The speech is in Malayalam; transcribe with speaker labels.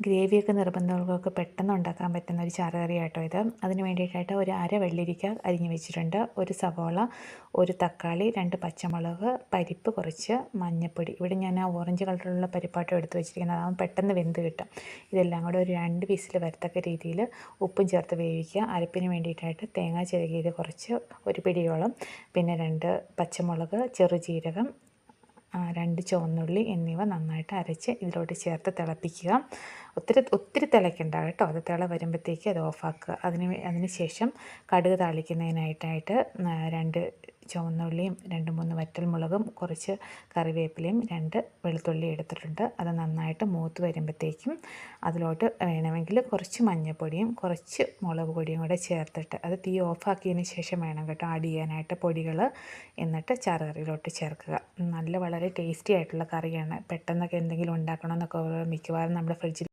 Speaker 1: ഗ്രേവിയൊക്കെ നിർബന്ധമുള്ളവർക്ക് പെട്ടെന്ന് ഉണ്ടാക്കാൻ പറ്റുന്ന ഒരു ചാറ് കറി കേട്ടോ ഇത്. അതിന് വേണ്ടിയിട്ടായിട്ട് ഒരു അര വെള്ളരിക്ക അരിഞ്ഞ് വെച്ചിട്ടുണ്ട്, ഒരു സവോള, ഒരു തക്കാളി, 2 പച്ചമുളക്, പരിപ്പ് കുറച്ച്, മഞ്ഞൾപ്പൊടി. ഇവിടെ ഞാൻ ആ ഓറഞ്ച് കളറിലുള്ള പരിപ്പാട്ടം എടുത്ത് വെച്ചിരിക്കുന്നത്, അതാകുമ്പോൾ പെട്ടെന്ന് വെന്ത് കിട്ടും. ഇതെല്ലാം കൂടെ ഒരു 2 വിസിൽ വരത്തക്ക രീതിയിൽ ഉപ്പും ചേർത്ത് വേവിക്കുക. അരപ്പിന് വേണ്ടിയിട്ടായിട്ട് തേങ്ങ ചിരകിയത് കുറച്ച്, ഒരു പിടിയോളം, പിന്നെ 2 പച്ചമുളക്, ചെറുജീരകം, 2 ചുവന്നുള്ളി എന്നിവ നന്നായിട്ട് അരച്ച് ഇതിലോട്ട് ചേർത്ത് തിളപ്പിക്കുക. ഒത്തിരി തിളയ്ക്കണ്ട കേട്ടോ. അത് തിള വരുമ്പോഴത്തേക്ക് അത് ഓഫാക്കുക. അതിന് ശേഷം കടുക് താളിക്കുന്നതിനായിട്ട് 2 ചുവന്നുള്ളിയും 2-3 വറ്റൽമുളകും, കുറച്ച് കറിവേപ്പിലയും, 2 വെളുത്തുള്ളി എടുത്തിട്ടുണ്ട്. അത് നന്നായിട്ട് മൂത്ത് വരുമ്പോഴത്തേക്കും അതിലോട്ട് വേണമെങ്കിൽ കുറച്ച് മഞ്ഞൾപ്പൊടിയും കുറച്ച് മുളക് പൊടിയും കൂടെ ചേർത്തിട്ട് അത് തീ ഓഫാക്കിയതിന് ശേഷം വേണം കേട്ടോ ആഡ് ചെയ്യാനായിട്ട് പൊടികൾ. എന്നിട്ട് ചാറുകറിയിലോട്ട് ചേർക്കുക. വളരെ ടേസ്റ്റി ആയിട്ടുള്ള കറിയാണ്. പെട്ടെന്നൊക്കെ എന്തെങ്കിലും ഉണ്ടാക്കണമെന്നൊക്കെ മിക്കവാറും നമ്മുടെ ഫ്രിഡ്ജിൽ